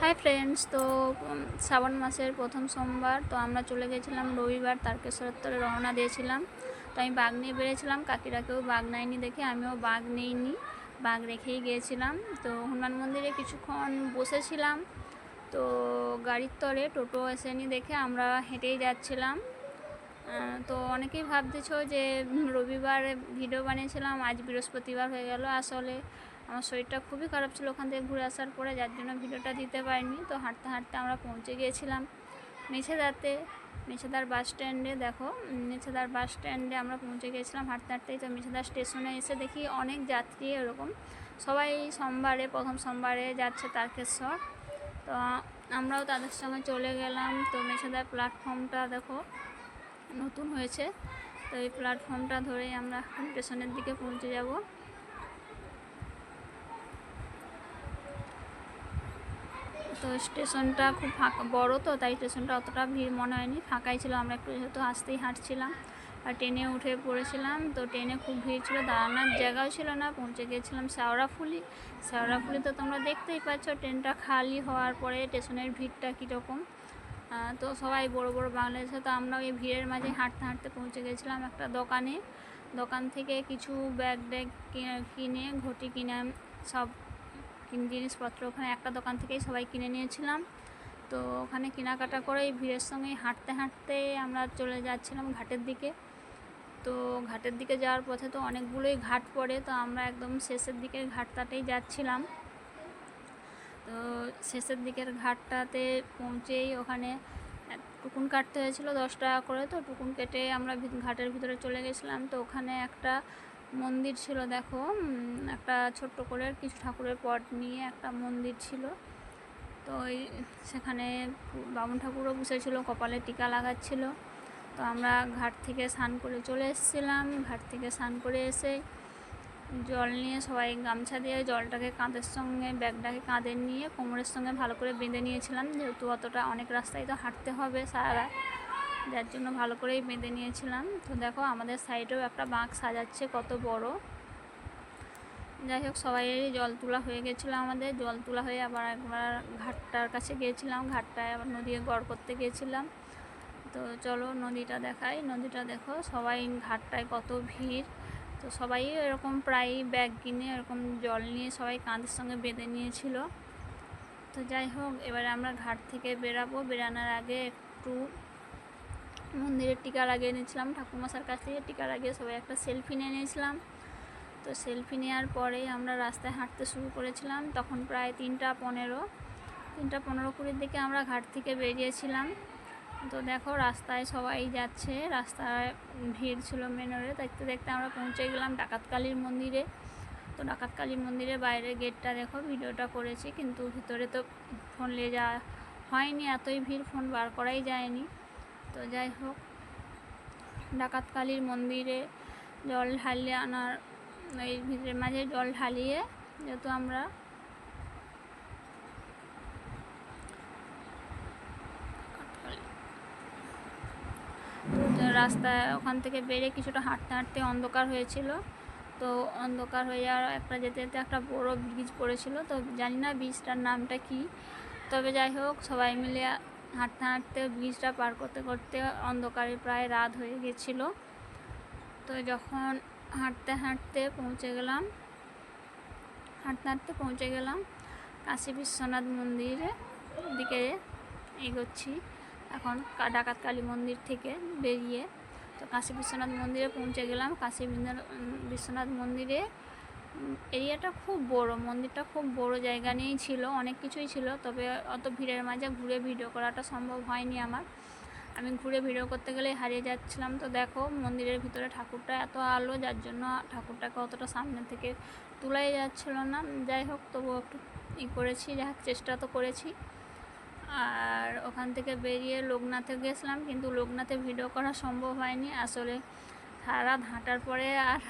Hi friends, তো শ্রাবণ মাসের প্রথম সোমবার। তো আমরা চলে গেছিলাম রবিবার তারকেশ্বরের তরে রওনা দিয়েছিলাম। তো আমি বাঘ নিয়ে বেরিয়েছিলাম, কাকিরাকেও বাঘ নেয়নি দেখে আমিও বাঘ নেইনি, বাঘ রেখেই গিয়েছিলাম। তো হনুমান মন্দিরে কিছুক্ষণ বসেছিলাম। তো গাড়ির তরে টোটো এসেনি দেখে আমরা হেঁটেই যাচ্ছিলাম। তো অনেকেই ভাবতেছো যে রবিবার ভিডিও বানিয়েছিলাম, আজ বৃহস্পতিবার হয়ে গেল। আসলে আমার শরীরটা খুবই খারাপ ছিল ওখান থেকে ঘুরে আসার পরে, যার জন্য ভিডিওটা দিতে পারিনি। তো হাঁটতে হাঁটতে আমরা পৌঁছে গিয়েছিলাম মেছেদাতে, মেছেদার বাস স্ট্যান্ডে। দেখো, মেছেদার বাস স্ট্যান্ডে আমরা পৌঁছে গিয়েছিলাম হাঁটতে হাঁটতেই। তো মেছেদার স্টেশনে এসে দেখি অনেক যাত্রী এরকম সবাই সোমবারে, প্রথম সোমবারে যাচ্ছে তারকেশ্বর। তো আমরাও তাদের সঙ্গে চলে গেলাম। তো মেছেদার প্ল্যাটফর্মটা দেখো নতুন হয়েছে, তো এই প্ল্যাটফর্মটা ধরেই আমরা স্টেশনের দিকে পৌঁছে যাব। তো স্টেশনটা খুব ফাঁকা, বড়, তো তাই স্টেশনটা অতটা ভিড় মনে হয়নি, ফাঁকাই ছিল। আমরা একটু যেহেতু আসতেই হাঁটছিলাম আর ট্রেনে উঠে পড়েছিলাম, তো ট্রেনে খুব ভিড় ছিল, দাঁড়ানোর জায়গাও ছিল না। পৌঁছে গিয়েছিলাম শেওড়াফুলি। শেওড়াফুলি তো তোমরা দেখতেই পাচ্ছ ট্রেনটা খালি হওয়ার পরে স্টেশনের ভিড়টা কীরকম। তো সবাই বড় বড় বাংলাদেশে। তো আমরা ওই ভিড়ের মাঝে হাঁটতে হাঁটতে পৌঁছে গেছিলাম একটা দোকানে। দোকান থেকে কিছু ব্যাগ ট্যাগ কিনে, ঘটি কিনে, সব জিনিসপত্র ওখানে একটা দোকান থেকেই সবাই কিনে নিয়েছিলাম। তো ওখানে কেনাকাটা করে এই ভিড়ের সঙ্গে হাঁটতে হাঁটতে আমরা চলে যাচ্ছিলাম ঘাটের দিকে। তো ঘাটের দিকে যাওয়ার পথে তো অনেকগুলোই ঘাট পড়ে, তো আমরা একদম শেষের দিকের ঘাটটাতেই যাচ্ছিলাম। তো শেষের দিকের ঘাটটাতে পৌঁছেই ওখানে টুকুন কাটতে হয়েছিল 10 টাকা করে। তো টুকুন কেটে আমরা ঘাটের ভিতরে চলে গেছিলাম। তো ওখানে একটা মন্দির ছিল, দেখো, একটা ছোট্ট করে কিছু ঠাকুরের পট নিয়ে একটা মন্দির ছিল। তো সেখানে বামুন ঠাকুরও বসেছিল, কপালে টিকা লাগাচ্ছিল। তো আমরা ঘাট থেকে স্নান করে চলে এসেছিলাম। ঘাট থেকে স্নান করে এসে জল নিয়ে সবাই গামছা দিয়ে জলটাকে কাঁধের সঙ্গে, ব্যাগটাকে কাঁধে নিয়ে কোমরের সঙ্গে ভালো করে বেঁধে নিয়েছিলাম, যেহেতু অতটা অনেক রাস্তায় তো হাঁটতে হবে সারা রাত, যার জন্য ভালো করেই বেঁধে নিয়েছিলাম। তো দেখো আমাদের সাইডেও একটা বাঁক সাজাচ্ছে, কত বড়। যাই হোক, সবাইয়েরই জল তোলা হয়ে গেছিলো। আমাদের জল তোলা হয়ে আবার একবার ঘাটটার কাছে গিয়েছিলাম, ঘাটটায় আবার নদী গড় করতে গিয়েছিলাম। তো চলো নদীটা দেখাই। নদীটা দেখো, সবাই ঘাটটায় কত ভিড়। তো সবাই এরকম প্রায় ব্যাগ কিনে এরকম জল নিয়ে সবাই কাঁধের সঙ্গে বেঁধে নিয়েছিল। তো যাই হোক, এবারে আমরা ঘাট থেকে বেরাবো। বেরানোর আগে একটু মন্দিরের টিকা লাগিয়ে নিয়েছিলাম, ঠাকুরমশার কাছ থেকে টিকা লাগিয়ে সবাই একটা সেলফি নিয়ে নিয়েছিলাম। তো সেলফি নেওয়ার পরেই আমরা রাস্তায় হাঁটতে শুরু করেছিলাম। তখন প্রায় 3:15-3:20 দিকে আমরা ঘাট থেকে বেরিয়েছিলাম। তো দেখো রাস্তায় সবাই যাচ্ছে, রাস্তায় ভিড় ছিল মেনরে। দেখতে দেখতে আমরা পৌঁছে গেলাম ডাকাতকালীর মন্দিরে। তো ডাকাতকালীর মন্দিরের বাইরের গেটটা দেখো, ভিডিওটা করেছি, কিন্তু ভিতরে তো ফোন নিয়ে যাওয়া হয়নি, এতই ভিড় ফোন বার করাই যায়নি। তো যাই হোক, ডাকাতকালীর মন্দিরে জল ঢালিয়ে আনার, এই ভিড়ের মাঝে জল ঢালিয়ে, যেহেতু আমরা রাস্তায় ওখান থেকে বেরিয়ে কিছুটা হাঁটতে হাঁটতে অন্ধকার হয়েছিল। তো অন্ধকার হয়ে যাওয়ার একটা যেতে যেতে একটা বড় ব্রিজ পড়েছিল। তো জানি না ব্রিজটার নামটা কি, তবে যাই হোক সবাই মিলে হাঁটতে হাঁটতে ব্রিজটা পার করতে করতে অন্ধকারে প্রায় রাত হয়ে গেছিলো। তো যখন হাঁটতে হাঁটতে পৌঁছে গেলাম কাশী বিশ্বনাথ মন্দিরের দিকে এগোচ্ছি এখন ডাকাতকালী মন্দির থেকে বেরিয়ে। তো কাশী বিশ্বনাথ মন্দিরে পৌঁছে গেলাম। কাশী বিশ্বনাথ মন্দিরে এরিয়াটা খুব বড়, মন্দিরটা খুব বড় জায়গা নিয়েই ছিল, অনেক কিছুই ছিল। তবে অত ভিড়ের মাঝে ঘুরে ভিডিও করাটা সম্ভব হয়নি আমার, আমি ঘুরে ভিডিও করতে গেলেই হারিয়ে যাচ্ছিলাম। তো দেখো মন্দিরের ভিতরে ঠাকুরটা এত আলো, যার জন্য ঠাকুরটাকে অতটা সামনে থেকে তোলাই যাচ্ছিল না। যাই হোক, তবুও একটু করেছি, চেষ্টা তো করেছি। আর ওখান থেকে বেরিয়ে লোকনাথে গেছিলাম, কিন্তু লোকনাথে ভিডিও করা সম্ভব হয়নি। আসলে সারা রাত হাঁটার পরে আর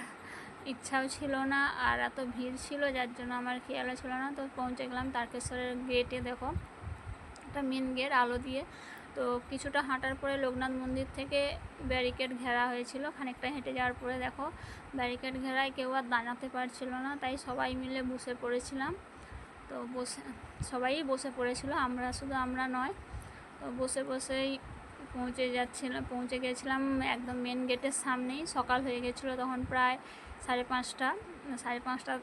ইচ্ছাও ছিল না, আর এত ভিড় ছিল, যার জন্য আমার খেয়ালও ছিল না। তো পৌঁছে গেলাম তারকেশ্বরের গেটে। দেখো একটা মেন গেট আলো দিয়ে। তো কিছুটা হাঁটার পরে লোকনাথ মন্দির থেকে ব্যারিকেড ঘেরা হয়েছিল, খানিকটা হেঁটে যাওয়ার পরে দেখো ব্যারিকেড ঘেরায় কেউ আর দাঁড়াতে পারছিল না, তাই সবাই মিলে বসে পড়েছিলাম। তো সবাই বসে পড়েছিল, আমরা নয়। তো বসেই পৌঁছে গেছিলাম একদম মেন গেটের সামনেই। সকাল হয়ে গেছিলো তখন প্রায় 5:30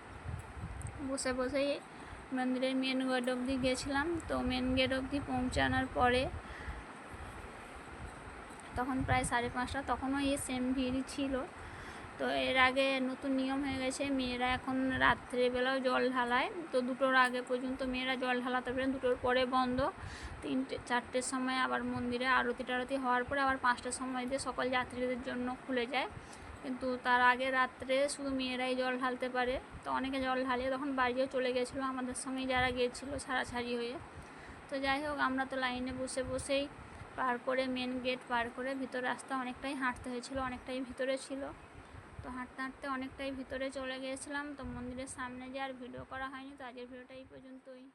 বসেই মন্দিরের মেন গেট অবধি গেছিলাম। তো মেন গেট অবধি পৌঁছানোর পরে তখন প্রায় 5:30, তখনও এই সেম ভিড়ই ছিল। তো এর আগে নতুন নিয়ম হয়ে গেছে, মেয়েরা এখন রাত্রেবেলাও জল ঢালায়। তো 2টোর আগে পর্যন্ত মেয়েরা জল ঢালাতে পারেন, 2টোর পরে বন্ধ। 3-4টের সময় আবার মন্দিরে আরতি হওয়ার পরে আবার 5টার সময় দিয়ে সকল যাত্রীদের জন্য খুলে যায়। কিন্তু তার আগে রাত্রে শুধু মেয়েরাই জল ঢালতে পারে। তো অনেকে জল ঢালিয়ে তখন বাড়িও চলে গেছিলো, আমাদের সঙ্গে যারা গিয়েছিলো ছাড়াছাড়ি হয়ে। তো যাই হোক, আমরা তো লাইনে বসেই পার করে মেন গেট পার করে ভিতর রাস্তা অনেকটাই হাঁটতে হয়েছিল, অনেকটাই ভিতরে ছিল। তো হাঁটতে অনেকটাই ভিতরে চলে গিয়েছিলাম। তো মন্দিরের সামনে যে আর ভিডিও করা হয়নি। তো আজকের ভিডিওটা এই পর্যন্তই।